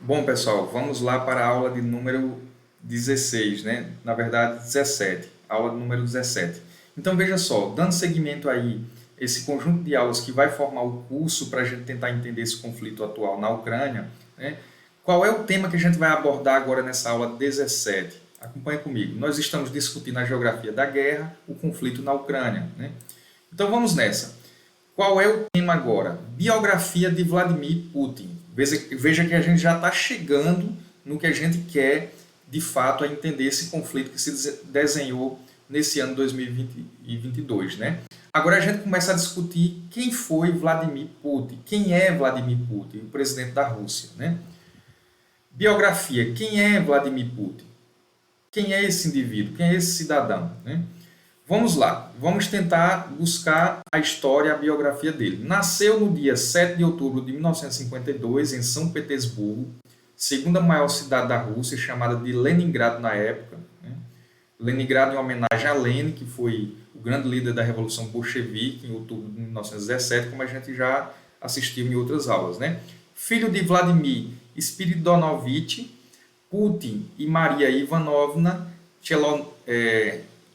Bom, pessoal, vamos lá para a aula de número 16, né? Na verdade, 17, aula de número 17. Então, veja só, dando seguimento aí esse conjunto de aulas que vai formar o curso para a gente tentar entender esse conflito atual na Ucrânia, né? Qual é o tema que a gente vai abordar agora nessa aula 17? Acompanhe comigo. Nós estamos discutindo a geografia da guerra, o conflito na Ucrânia, né? Então, vamos nessa. Qual é o tema agora? Biografia de Vladimir Putin. Veja que a gente já está chegando no que a gente quer, de fato, a entender esse conflito que se desenhou nesse ano 2022. Né? Agora a gente começa a discutir quem foi Vladimir Putin, quem é Vladimir Putin, o presidente da Rússia. Né? Biografia, quem é Vladimir Putin? Quem é esse indivíduo? Quem é esse cidadão? Né? Vamos lá, vamos tentar buscar a história, a biografia dele. Nasceu no dia 7 de outubro de 1952, em São Petersburgo, segunda maior cidade da Rússia, chamada de Leningrado na época. Né? Leningrado em homenagem a Lenin, que foi o grande líder da Revolução Bolchevique, em outubro de 1917, como a gente já assistiu em outras aulas. Né? Filho de Vladimir Spiridonovich Putin e Maria Ivanovna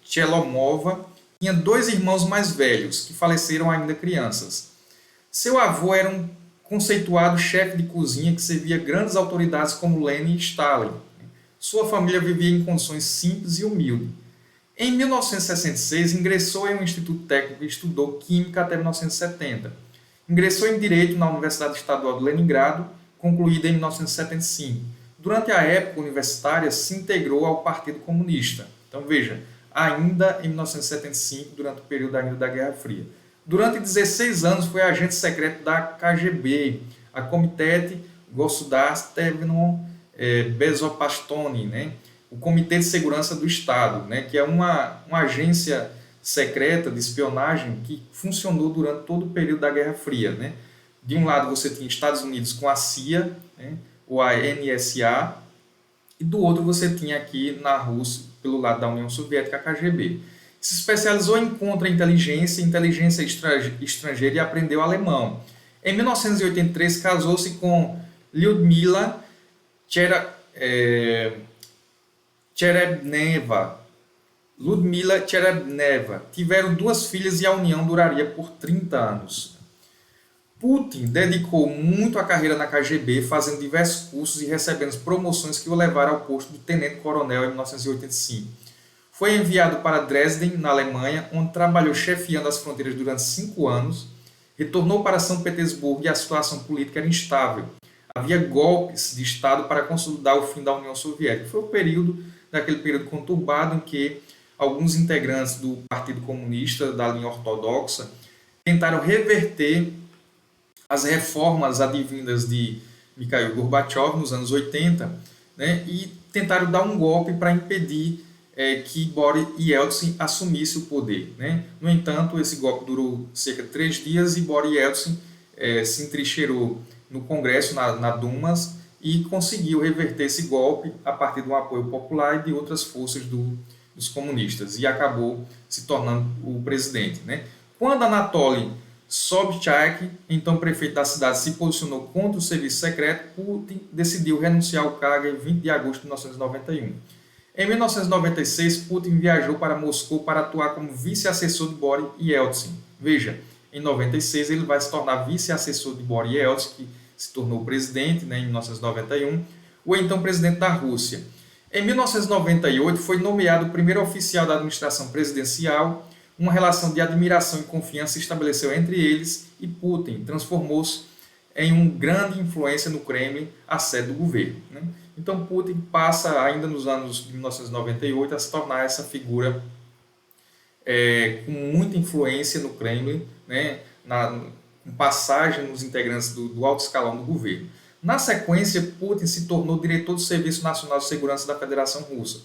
Chelomova, tinha dois irmãos mais velhos, que faleceram ainda crianças. Seu avô era um conceituado chefe de cozinha que servia grandes autoridades como Lenin e Stalin. Sua família vivia em condições simples e humildes. Em 1966, ingressou em um instituto técnico e estudou química até 1970. Ingressou em Direito na Universidade Estadual de Leningrado, concluída em 1975. Durante a época universitária, se integrou ao Partido Comunista. Então, veja, ainda em 1975, durante o período ainda da Guerra Fria. Durante 16 anos foi agente secreto da KGB, a Komitet Gosudarstvenного Bezopastoni, né? O Comitê de Segurança do Estado, né? Que é uma agência secreta de espionagem que funcionou durante todo o período da Guerra Fria. Né? De um lado você tinha Estados Unidos com a CIA, né? Ou a NSA, e do outro você tinha aqui na Rússia, pelo lado da União Soviética, a KGB. Se especializou em contra-inteligência e inteligência estrangeira e aprendeu alemão. Em 1983, casou-se com Lyudmila Cherebneva. Ludmila Cherebneva. Tiveram duas filhas e a união duraria por 30 anos. Putin dedicou muito a carreira na KGB, fazendo diversos cursos e recebendo promoções que o levaram ao posto de tenente-coronel em 1985. Foi enviado para Dresden, na Alemanha, onde trabalhou chefiando as fronteiras durante 5 anos. Retornou para São Petersburgo e a situação política era instável. Havia golpes de Estado para consolidar o fim da União Soviética. Foi daquele período conturbado em que alguns integrantes do Partido Comunista, da linha ortodoxa, tentaram reverter as reformas advindas de Mikhail Gorbachev nos anos 80, né, e tentaram dar um golpe para impedir que Boris Yeltsin assumisse o poder. Né? No entanto, esse golpe durou cerca de 3 dias e Boris Yeltsin se entrincheirou no Congresso, na Duma, e conseguiu reverter esse golpe a partir de um apoio popular e de outras forças dos comunistas, e acabou se tornando o presidente. Né? Quando Anatoly Sobchak, então prefeito da cidade, se posicionou contra o serviço secreto, Putin decidiu renunciar ao cargo em 20 de agosto de 1991. Em 1996, Putin viajou para Moscou para atuar como vice-assessor de Boris Yeltsin. Veja, em 96 ele vai se tornar vice-assessor de Boris Yeltsin, que se tornou presidente, né, em 1991, o então presidente da Rússia. Em 1998 foi nomeado o primeiro oficial da administração presidencial. Uma relação de admiração e confiança se estabeleceu entre eles e Putin transformou-se em uma grande influência no Kremlin, a sede do governo. Né? Então Putin passa, ainda nos anos de 1998, a se tornar essa figura com muita influência no Kremlin, né? Com passagem nos integrantes do alto escalão do governo. Na sequência, Putin se tornou diretor do Serviço Nacional de Segurança da Federação Russa,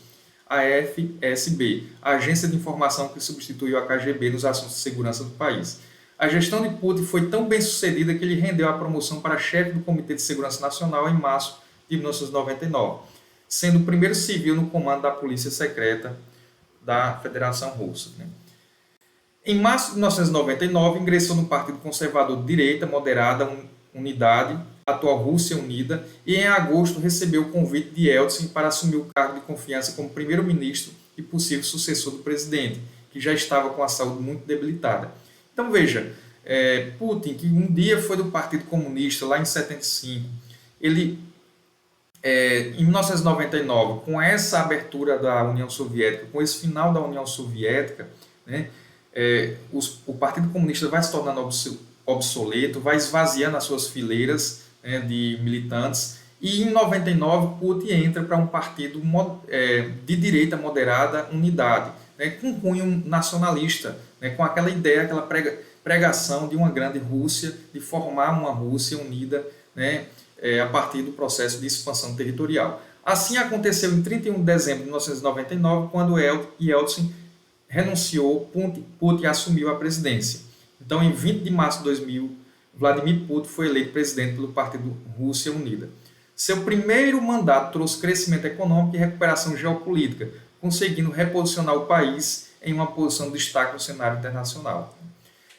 a FSB, a agência de informação que substituiu a KGB nos assuntos de segurança do país. A gestão de Putin foi tão bem sucedida que ele rendeu a promoção para chefe do Comitê de Segurança Nacional em março de 1999, sendo o primeiro civil no comando da Polícia Secreta da Federação Russa. Em março de 1999, ingressou no Partido Conservador de Direita Moderada Unidade, atual Rússia Unida, e em agosto recebeu o convite de Yeltsin para assumir o cargo de confiança como primeiro-ministro e possível sucessor do presidente, que já estava com a saúde muito debilitada. Então veja, Putin, que um dia foi do Partido Comunista, lá em 75, ele, em 1999, com essa abertura da União Soviética, com esse final da União Soviética, né, o Partido Comunista vai se tornando obsoleto, vai esvaziando as suas fileiras, né, de militantes, e em 99 Putin entra para um partido de direita moderada, Unidade, né, com cunho nacionalista, né, com aquela ideia, aquela pregação de uma grande Rússia, de formar uma Rússia unida, né, a partir do processo de expansão territorial. Assim aconteceu em 31 de dezembro de 1999, quando Yeltsin renunciou, Putin assumiu a presidência. Então, em 20 de março de 2000, Vladimir Putin foi eleito presidente pelo Partido Rússia Unida. Seu primeiro mandato trouxe crescimento econômico e recuperação geopolítica, conseguindo reposicionar o país em uma posição de destaque no cenário internacional.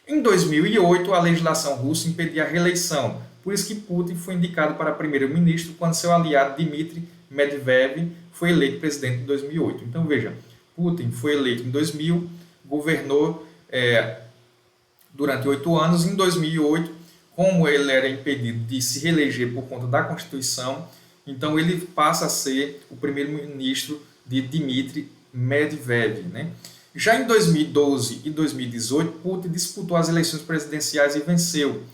Em 2008, a legislação russa impedia a reeleição, por isso que Putin foi indicado para primeiro-ministro quando seu aliado Dmitry Medvedev foi eleito presidente em 2008. Então veja, Putin foi eleito em 2000, governou durante 8 anos. Em 2008, como ele era impedido de se reeleger por conta da Constituição, então ele passa a ser o primeiro-ministro de Dmitry Medvedev, né? Já em 2012 e 2018, Putin disputou as eleições presidenciais e venceu.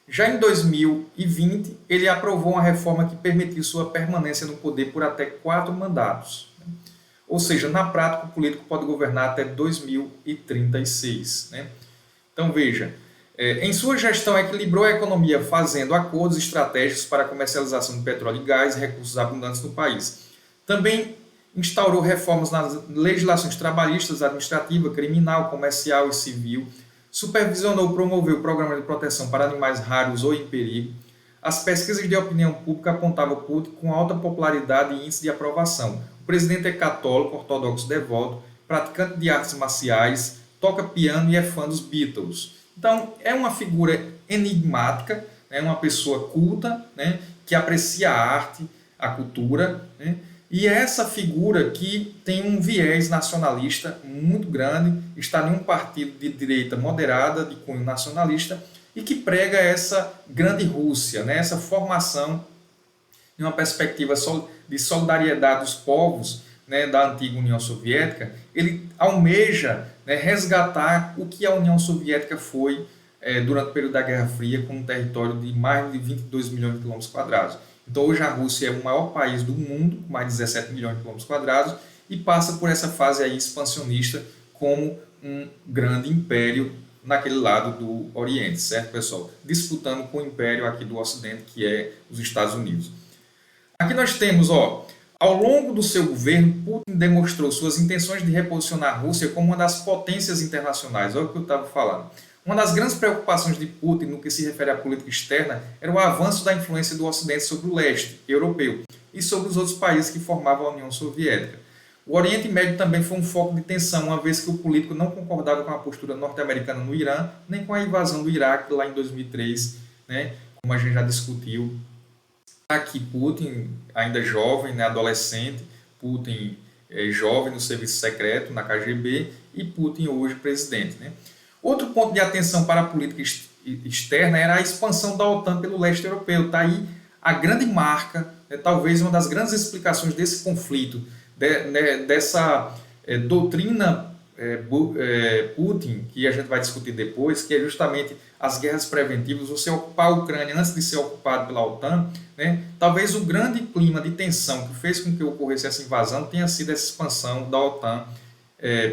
Já em 2020, ele aprovou uma reforma que permitiu sua permanência no poder por até 4 mandatos. Ou seja, na prática, o político pode governar até 2036. Né? Então, veja, em sua gestão equilibrou a economia fazendo acordos estratégicos para a comercialização de petróleo e gás e recursos abundantes no país. Também instaurou reformas nas legislações trabalhistas, administrativa, criminal, comercial e civil, supervisionou e promoveu o programa de proteção para animais raros ou em perigo. As pesquisas de opinião pública apontavam Putin com alta popularidade e índice de aprovação. O presidente é católico, ortodoxo devoto, praticante de artes marciais, toca piano e é fã dos Beatles. Então, é uma figura enigmática, é uma pessoa culta, né, que aprecia a arte, a cultura, né, e é essa figura que tem um viés nacionalista muito grande, está em um partido de direita moderada, de cunho nacionalista, e que prega essa grande Rússia, né? Essa formação de uma perspectiva de solidariedade dos povos, né, da antiga União Soviética. Ele almeja, né, resgatar o que a União Soviética foi durante o período da Guerra Fria, com um território de mais de 22 milhões de quilômetros quadrados. Então, hoje a Rússia é o maior país do mundo, com mais de 17 milhões de quilômetros quadrados, e passa por essa fase aí expansionista como um grande império naquele lado do Oriente, certo, pessoal? Disputando com o império aqui do Ocidente, que é os Estados Unidos. Aqui nós temos, ao longo do seu governo, Putin demonstrou suas intenções de reposicionar a Rússia como uma das potências internacionais. Olha o que eu estava falando. Uma das grandes preocupações de Putin no que se refere à política externa era o avanço da influência do Ocidente sobre o leste europeu e sobre os outros países que formavam a União Soviética. O Oriente Médio também foi um foco de tensão, uma vez que o político não concordava com a postura norte-americana no Irã, nem com a invasão do Iraque lá em 2003, né, como a gente já discutiu. Aqui Putin, ainda jovem, né, adolescente, Putin jovem no serviço secreto, na KGB, e Putin hoje presidente, né? Outro ponto de atenção para a política externa era a expansão da OTAN pelo leste europeu. Está aí a grande marca, talvez uma das grandes explicações desse conflito, dessa doutrina Putin, que a gente vai discutir depois, que é justamente as guerras preventivas, você ocupar a Ucrânia antes de ser ocupado pela OTAN, né? Talvez o grande clima de tensão que fez com que ocorresse essa invasão tenha sido essa expansão da OTAN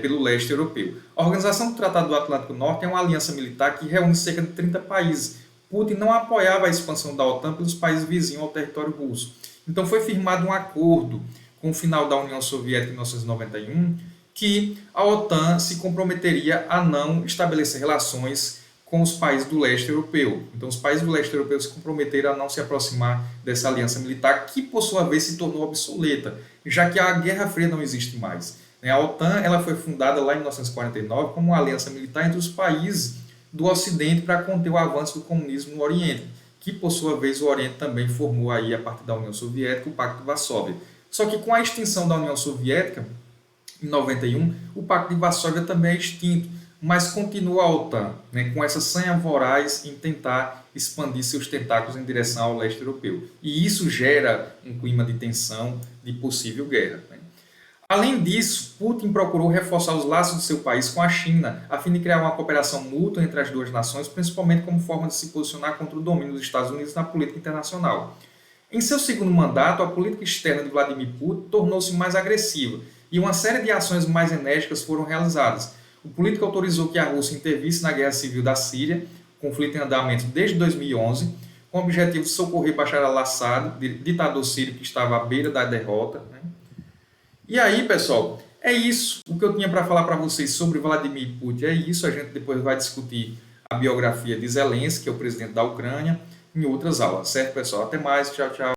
pelo leste europeu. A Organização do Tratado do Atlântico Norte é uma aliança militar que reúne cerca de 30 países. Putin não apoiava a expansão da OTAN pelos países vizinhos ao território russo. Então foi firmado um acordo com o final da União Soviética em 1991, que a OTAN se comprometeria a não estabelecer relações com os países do leste europeu. Então os países do leste europeu se comprometeram a não se aproximar dessa aliança militar, que por sua vez se tornou obsoleta, já que a Guerra Fria não existe mais. A OTAN ela foi fundada lá em 1949 como uma aliança militar entre os países do Ocidente para conter o avanço do comunismo no Oriente, que por sua vez o Oriente também formou aí a partir da União Soviética o Pacto de Varsóvia. Só que com a extinção da União Soviética, em 91, o Pacto de Varsóvia também é extinto, mas continua a OTAN, né, com essa sanha voraz em tentar expandir seus tentáculos em direção ao leste europeu. E isso gera um clima de tensão, de possível guerra. Né? Além disso, Putin procurou reforçar os laços do seu país com a China, a fim de criar uma cooperação mútua entre as duas nações, principalmente como forma de se posicionar contra o domínio dos Estados Unidos na política internacional. Em seu segundo mandato, a política externa de Vladimir Putin tornou-se mais agressiva e uma série de ações mais enérgicas foram realizadas. O político autorizou que a Rússia intervisse na guerra civil da Síria, conflito em andamento desde 2011, com o objetivo de socorrer Bashar al-Assad, ditador sírio que estava à beira da derrota. Né? E aí, pessoal, é isso o que eu tinha para falar para vocês sobre Vladimir Putin. É isso, a gente depois vai discutir a biografia de Zelensky, que é o presidente da Ucrânia, em outras aulas, certo, pessoal? Até mais, tchau, tchau.